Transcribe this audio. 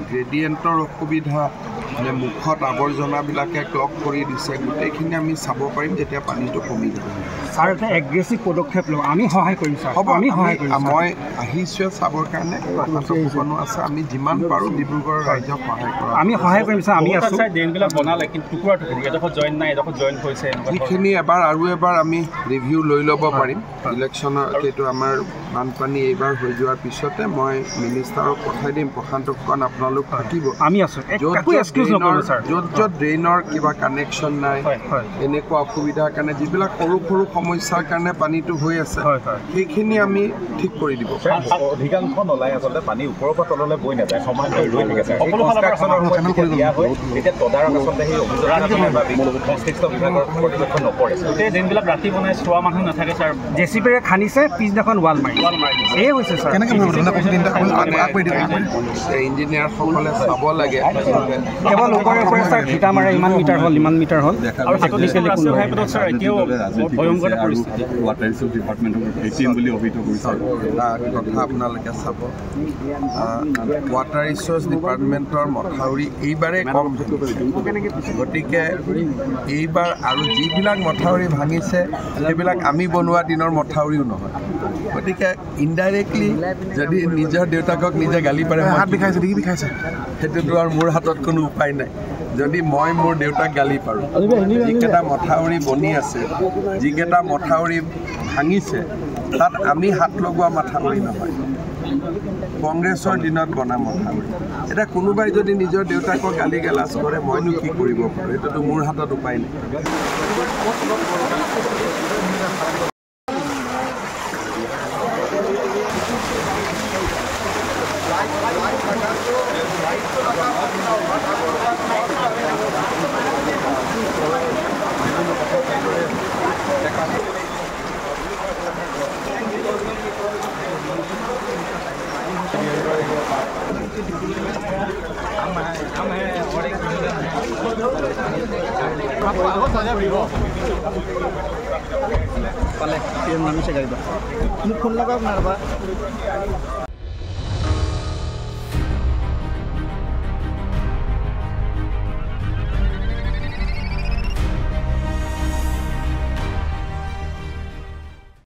গ্ৰেডিয়েণ্টৰ অসুবিধা মানে মুখত আৱৰ্জনাবিলাকে ক্লক কৰি দিছে গোটেইখিনি আমি চাব পাৰিম যেতিয়া পানীটো কমি যাব ছাৰ এটা এগ্ৰেছিভ পদক্ষেপ লওঁ আমি সহায় কৰিম ছাৰ হ'ব আমি সহায় কৰিম মই আহিছোঁ চাবৰ কাৰণে কোনো আছে আমি যিমান পাৰোঁ ডিব্ৰুগড় ৰাইজক সহায় কৰা আমি সহায় কৰিম ছাৰ আমি আছোঁ ড্ৰেইনবিলাক বনালে কিন্তু টুকুৰা টুকুৰি এডোখৰ জইন নাই এডোখৰ জইন হৈছে যিখিনি এবাৰ আমি ৰিভিউ লৈ ল'ব পাৰিম ইলেকশ্যনৰ এইটো আমাৰ বানপানী এইবাৰ হৈ যোৱাৰ পিছতে মই মিনিষ্টাৰক পঠাই দিম প্ৰশান্ত ফুকন আপোনালোক থাকিব আমি আছোঁ য'ত ড্ৰেইনৰ কিবা কানেকশ্যন নাই এনেকুৱা অসুবিধাৰ কাৰণে যিবিলাক সৰু সৰু সমস্যাৰ কাৰণে পানীটো হৈ আছে সেইখিনি আমি ঠিক কৰি দিব অধিকাংশ নলাই আচলতে পানী ওপৰৰ পৰা তললৈ বৈ নাযায় সমান হৈ ৰৈ থাকে এতিয়া তদাৰক আচলতে সেই সংশ্লিষ্ট বিভাগৰ কৰ্তৃপক্ষ নকৰে গোটেই ড্ৰেইনবিলাক ৰাতি বনাই চোৱা মানুহ নাথাকে ছাৰ জেচিপিৰে খান্দিছে পিছদিনাখন ৱাল মাৰিছে এই হৈছে ছাৰ ইঞ্জিনিয়াৰসকলে চাব লাগে কেৱল ওপৰে ওপৰে ছাৰ ভিটা মাৰে ইমান মিটাৰ হ'ল আৰু ছাৰ এতিয়াও ভয়ংকৰ পৰিস্থিতি ৱাটাৰ ৰিচোৰ্চ ডিপাৰ্টমেণ্টৰ ATM বুলি অভিহিত কৰিছে এটা কথা আপোনালোকে চাব ৱাটাৰ ৰিচোৰ্চ ডিপাৰ্টমেণ্টৰ মথাউৰি এইবাৰেই কম গতিকে এইবাৰ আৰু যিবিলাক মথাউৰি ভাঙিছে সেইবিলাক আমি বনোৱা দিনৰ মথাউৰিও নহয় গতিকে ইনডাইৰেক্টলি যদি নিজৰ দেউতাকক নিজে গালি পাৰে হাত বিষাইছে ডিঙি বিষাইছে সেইটোতো আৰু মোৰ হাতত কোনো উপায় নাই যদি মই মোৰ দেউতাক গালি পাৰোঁ যিকেইটা মথাউৰি বনি আছে যিকেইটা মথাউৰি ভাঙিছে তাত আমি হাত লগোৱা মথাউৰি নহয় কংগ্ৰেছৰ দিনত বনা মথাউৰি এতিয়া কোনোবাই যদি নিজৰ দেউতাকক গালি গালাজ কৰে মইনো কি কৰিব পাৰোঁ এইটোতো মোৰ হাতত উপায় নাই মুখ ফোন লগাওক না